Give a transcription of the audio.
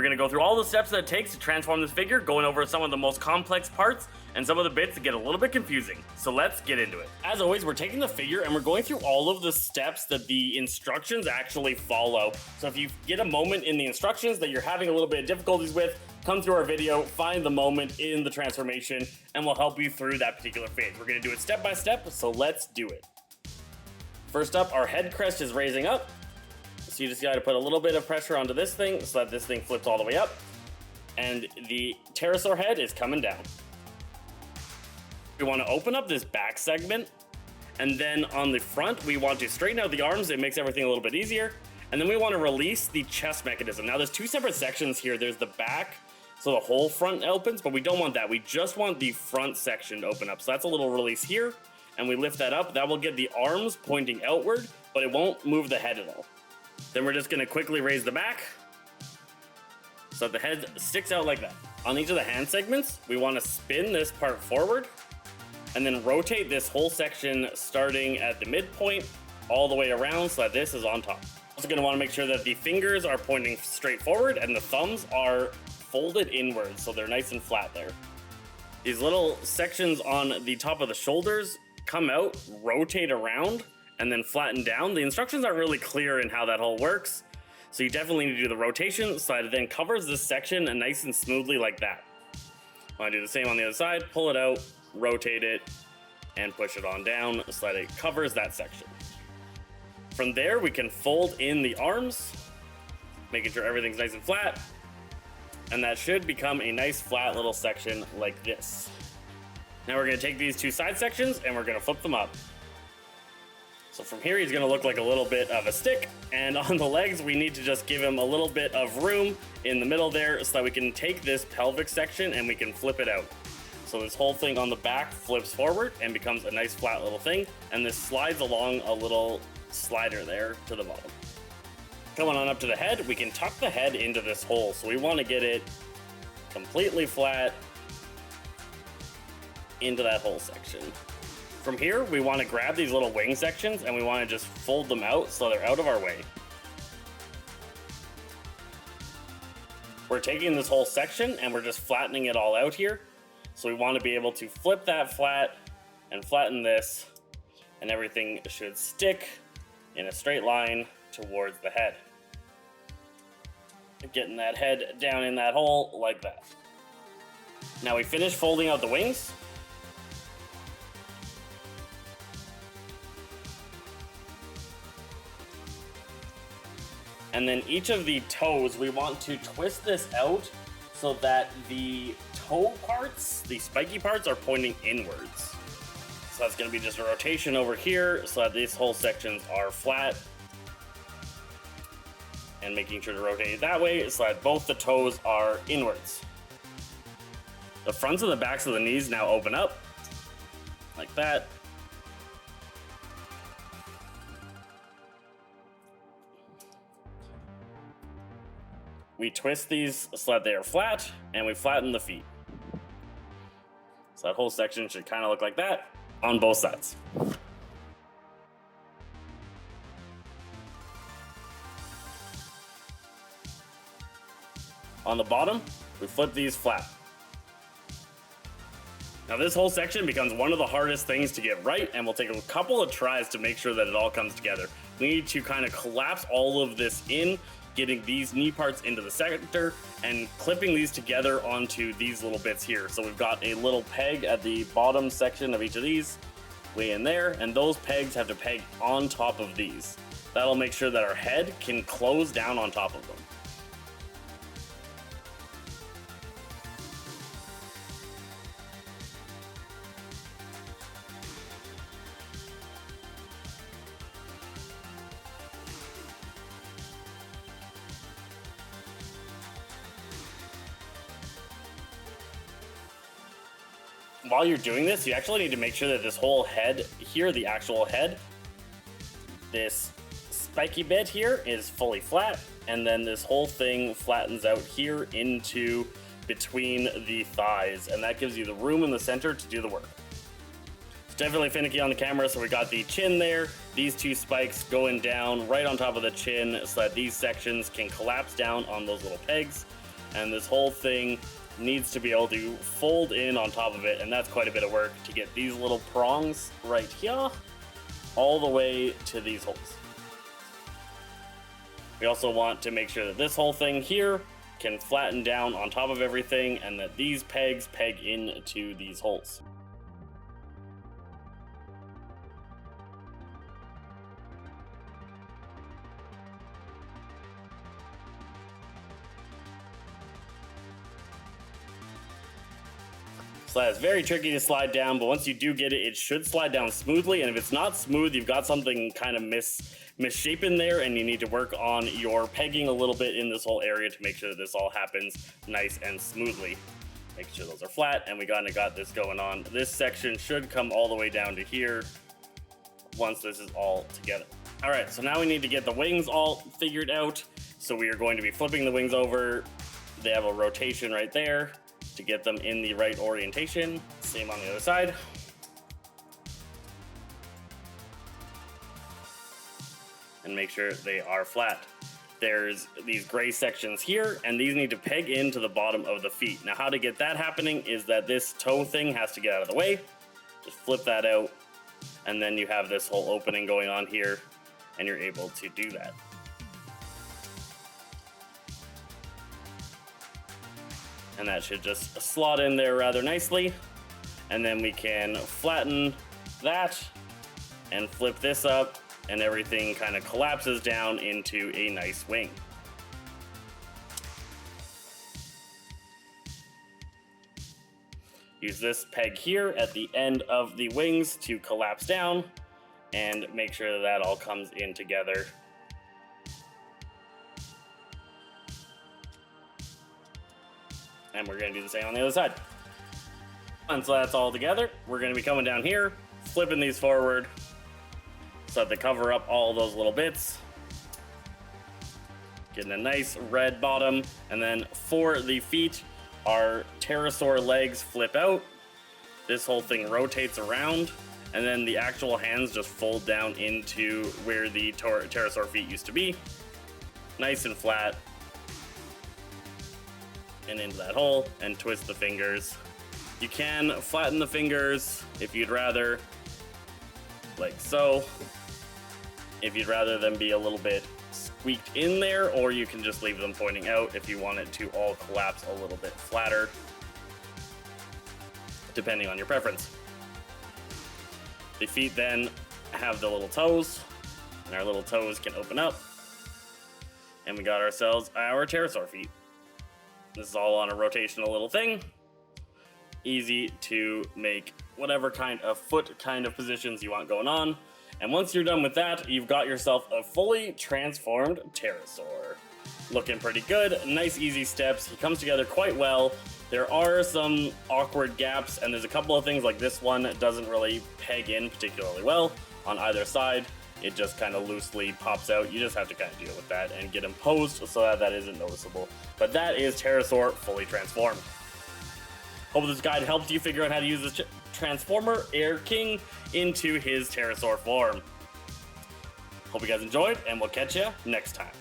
gonna go through all the steps that it takes to transform this figure, going over some of the most complex parts and some of the bits that get a little bit confusing. So let's get into it. As always, we're taking the figure and we're going through all of the steps that the instructions actually follow. So if you get a moment in the instructions that you're having a little bit of difficulties with, come through our video, find the moment in the transformation, and we'll help you through that particular phase. We're gonna do it step by step, so let's do it. First up, our head crest is raising up. So you just gotta put a little bit of pressure onto this thing so that this thing flips all the way up. And the pterosaur head is coming down. We wanna open up this back segment, and then on the front, we want to straighten out the arms. It makes everything a little bit easier. And then we wanna release the chest mechanism. Now there's two separate sections here. There's the back, so the whole front opens, but we don't want that. We just want the front section to open up. So that's a little release here, and we lift that up. That will get the arms pointing outward, but it won't move the head at all. Then we're just gonna quickly raise the back so that the head sticks out like that. On each of the hand segments, we wanna spin this part forward and then rotate this whole section starting at the midpoint all the way around so that this is on top. Also gonna wanna make sure that the fingers are pointing straight forward and the thumbs are folded inwards so they're nice and flat there. These little sections on the top of the shoulders come out, rotate around, and then flatten down. The instructions aren't really clear in how that all works, so you definitely need to do the rotation so that it then covers this section and nice and smoothly like that. Want to do the same on the other side, pull it out, rotate it, and push it on down so that it covers that section. From there, we can fold in the arms, making sure everything's nice and flat, and that should become a nice flat little section like this. Now we're gonna take these two side sections and we're gonna flip them up. So from here, he's gonna look like a little bit of a stick, and on the legs, we need to just give him a little bit of room in the middle there so that we can take this pelvic section and we can flip it out. So this whole thing on the back flips forward and becomes a nice flat little thing, and this slides along a little slider there to the bottom. Coming on up to the head, we can tuck the head into this hole. So we wanna get it completely flat into that whole section. From here, we want to grab these little wing sections and we want to just fold them out so they're out of our way. We're taking this whole section and we're just flattening it all out here. So we want to be able to flip that flat and flatten this, and everything should stick in a straight line towards the head. Getting that head down in that hole like that. Now we finish folding out the wings. And then each of the toes, we want to twist this out so that the toe parts, the spiky parts, are pointing inwards. So that's gonna be just a rotation over here so that these whole sections are flat. And making sure to rotate it that way so that both the toes are inwards. The fronts and the backs of the knees now open up, like that. We twist these so that they are flat, and we flatten the feet. So that whole section should kind of look like that on both sides. On the bottom, we flip these flat. Now this whole section becomes one of the hardest things to get right, and we'll take a couple of tries to make sure that it all comes together. We need to kind of collapse all of this in, getting these knee parts into the center and clipping these together onto these little bits here. So we've got a little peg at the bottom section of each of these, way in there, and those pegs have to peg on top of these. That'll make sure that our head can close down on top of them. While you're doing this, you actually need to make sure that this whole head here, the actual head, this spiky bit here is fully flat, and then this whole thing flattens out here into between the thighs, and that gives you the room in the center to do the work. It's definitely finicky on the camera, so we got the chin there, these two spikes going down right on top of the chin so that these sections can collapse down on those little pegs. and this whole thing needs to be able to fold in on top of it, and that's quite a bit of work to get these little prongs right here all the way to these holes. We also want to make sure that this whole thing here can flatten down on top of everything and that these pegs peg into these holes. So that's very tricky to slide down, but once you do get it, it should slide down smoothly. And if it's not smooth, you've got something kind of misshapen there, and you need to work on your pegging a little bit in this whole area to make sure that this all happens nice and smoothly. Make sure those are flat, and we kind of got this going on. This section should come all the way down to here once this is all together. All right, so now we need to get the wings all figured out. So we are going to be flipping the wings over. They have a rotation right there to get them in the right orientation. Same on the other side. And make sure they are flat. There's these gray sections here, and these need to peg into the bottom of the feet. Now, how to get that happening is that this toe thing has to get out of the way. Just flip that out, and then you have this whole opening going on here, and you're able to do that. And that should just slot in there rather nicely. And then we can flatten that and flip this up, and everything kind of collapses down into a nice wing. Use this peg here at the end of the wings to collapse down and make sure that that all comes in together. And we're going to do the same on the other side. And so that's all together. We're going to be coming down here, flipping these forward so that they cover up all those little bits. Getting a nice red bottom. And then for the feet, our pterosaur legs flip out. This whole thing rotates around. And then the actual hands just fold down into where the pterosaur feet used to be. Nice and flat. And into that hole and twist the fingers. You can flatten the fingers if you'd rather, like so. If you'd rather them be a little bit squeaked in there, or you can just leave them pointing out if you want it to all collapse a little bit flatter, depending on your preference. The feet then have the little toes, and our little toes can open up, and we got ourselves our pterosaur feet. This is all on a rotational little thing. Easy to make whatever kind of foot kind of positions you want going on. And once you're done with that, you've got yourself a fully transformed pterosaur. Looking pretty good, nice easy steps. He comes together quite well. There are some awkward gaps, and there's a couple of things like this one that doesn't really peg in particularly well on either side. It just kind of loosely pops out. You just have to kind of deal with that and get them posed so that that isn't noticeable. But that is Pterosaur fully transformed. Hope this guide helped you figure out how to use this Transformer Air King into his Pterosaur form. Hope you guys enjoyed, and we'll catch you next time.